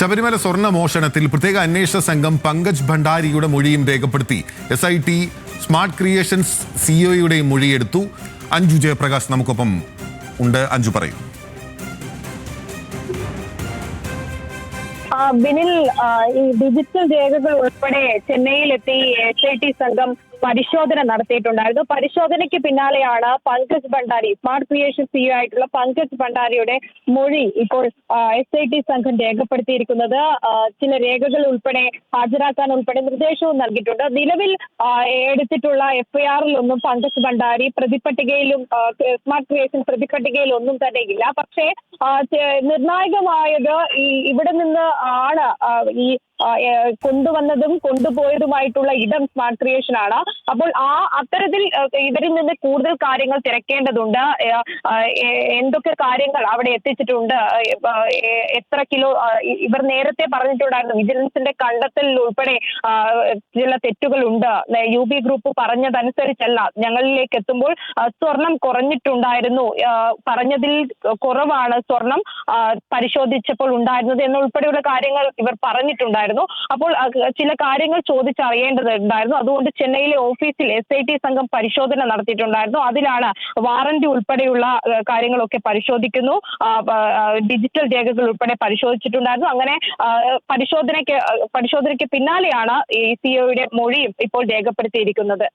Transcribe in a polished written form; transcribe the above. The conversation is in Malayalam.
ശബരിമല സ്വർണ്ണ മോഷണത്തിൽ പ്രത്യേക അന്വേഷണ സംഘം പങ്കജ് ഭണ്ഡാരിയുടെ മൊഴിയും രേഖപ്പെടുത്തി. SIT സ്മാർട്ട് ക്രിയേഷൻസ് സിഇഒയുടെയും മൊഴിയെടുത്തു. അഞ്ജു ജയപ്രകാശ് നമുക്കൊപ്പം ഉണ്ട്. അഞ്ജു പറയും. ബിനിൽ, ഈ ഡിജിറ്റൽ രേഖകൾ ഉൾപ്പെടെ ചെന്നൈയിലെത്തി SIT സംഘം പരിശോധന നടത്തിയിട്ടുണ്ടായിരുന്നു. പരിശോധനയ്ക്ക് പിന്നാലെയാണ് Pankaj Bhandari, smart creation CEO ആയിട്ടുള്ള പങ്കജ് ഭണ്ഡാരിയുടെ മൊഴി ഇപ്പോൾ SIT സംഘം രേഖപ്പെടുത്തിയിരിക്കുന്നത്. ചില രേഖകൾ ഉൾപ്പെടെ ഹാജരാക്കാൻ ഉൾപ്പെടെ നിർദ്ദേശവും നൽകിയിട്ടുണ്ട്. നിലവിൽ എടുത്തിട്ടുള്ള FIR-ൽ പങ്കജ് ഭണ്ഡാരി പ്രതിപട്ടികയിലും സ്മാർട്ട് ക്രിയേഷൻ പ്രതിപട്ടികയിൽ ഒന്നും തന്നെ ഇല്ല. പക്ഷേ നിർണായകമായത് ഇവിടെ നിന്ന് ആണ് ഈ കൊണ്ടുവന്നതും കൊണ്ടുപോയതുമായിട്ടുള്ള ഇടം സ്മാർട്ട് ക്രിയേഷൻ ആണ്. അപ്പോൾ അത്തരത്തിൽ ഇവരിൽ നിന്ന് കൂടുതൽ കാര്യങ്ങൾ തിരക്കേണ്ടതുണ്ട്. എന്തൊക്കെ കാര്യങ്ങൾ അവിടെ എത്തിച്ചിട്ടുണ്ട്, എത്ര കിലോ, ഇവർ നേരത്തെ പറഞ്ഞിട്ടുണ്ടായിരുന്നു വിജിലൻസിന്റെ കണ്ടെത്തലിൽ ഉൾപ്പെടെ ചില തെറ്റുകളുണ്ട്. UB ഗ്രൂപ്പ് പറഞ്ഞതനുസരിച്ചല്ല ഞങ്ങളിലേക്ക് എത്തുമ്പോൾ സ്വർണം കുറഞ്ഞിട്ടുണ്ടായിരുന്നു, പറഞ്ഞതിൽ കുറവാണ് സ്വർണം പരിശോധിച്ചപ്പോൾ ഉണ്ടായിരുന്നത് എന്നുൾപ്പെടെയുള്ള കാര്യങ്ങൾ ഇവർ പറഞ്ഞിട്ടുണ്ടായിരുന്നു. അപ്പോൾ ചില കാര്യങ്ങൾ ചോദിച്ചറിയേണ്ടതുണ്ടായിരുന്നു. അതുകൊണ്ട് ചെന്നൈയിലെ ഓഫീസിൽ SIT സംഘം പരിശോധന നടത്തിയിട്ടുണ്ടായിരുന്നു. അതിലാണ് വാറന്റി ഉൾപ്പെടെയുള്ള കാര്യങ്ങളൊക്കെ പരിശോധിക്കുന്നു, ഡിജിറ്റൽ രേഖകൾ ഉൾപ്പെടെ പരിശോധിച്ചിട്ടുണ്ടായിരുന്നു. അങ്ങനെ പരിശോധനയ്ക്ക് പിന്നാലെയാണ് ഈ സിഇഒയുടെ മൊഴിയും ഇപ്പോൾ രേഖപ്പെടുത്തിയിരിക്കുന്നത്.